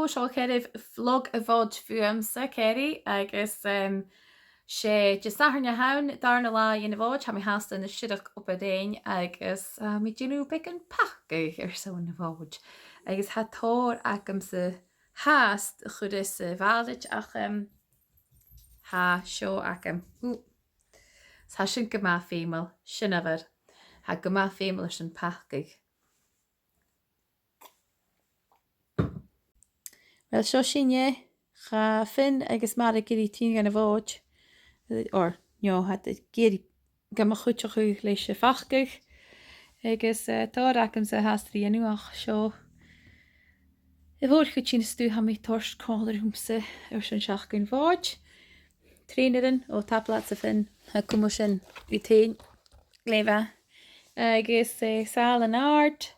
Hello, seo céirih vlog a bhd fuamsa céirí agus sé de sathne hain darna lá ina bhd ha mé hasasta na siideach op a déin agus mí dúú be an pacaigh ar son na bhd. Agus hatóir acham sa háast chud is sa bhálait ach ha seo acham. Tá sin go má fémal sin ahar ha go má fémal sin pacaigh. Well seo sinne cha fin agus mar a gurí tí gan na bhd or hat géirí go a chuteach chu leis se fachcaigh agus tá acham sa hástraí anuach seo I bhór chu sin stú ha mé toscálarúmsa ar sin seach gon bháid. Tréinean ó tapla sa fin cum sin Dheathain léimhe agus sal an ard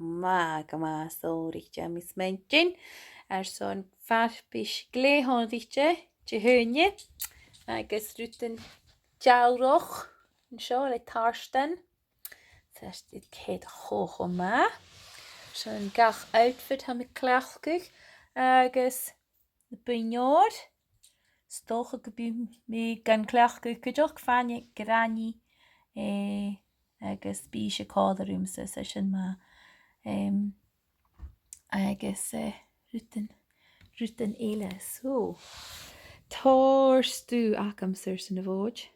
go má sóirte mis mentin ar son fearbis gléthánríte de thuine agus rútain deabhroch an seo le tarstan céad chócha má. So an gach outfit ha mi cleachcaigh agus na buineoir stocha go bú mé gan cleachcaigh chuideach fanne granní agus bí se cádarúmsa sa sin má agus rútain éile so. Tóir stú acham sur san na bhd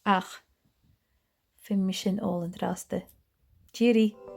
ach fin mi sin ó an drasta. Cheery.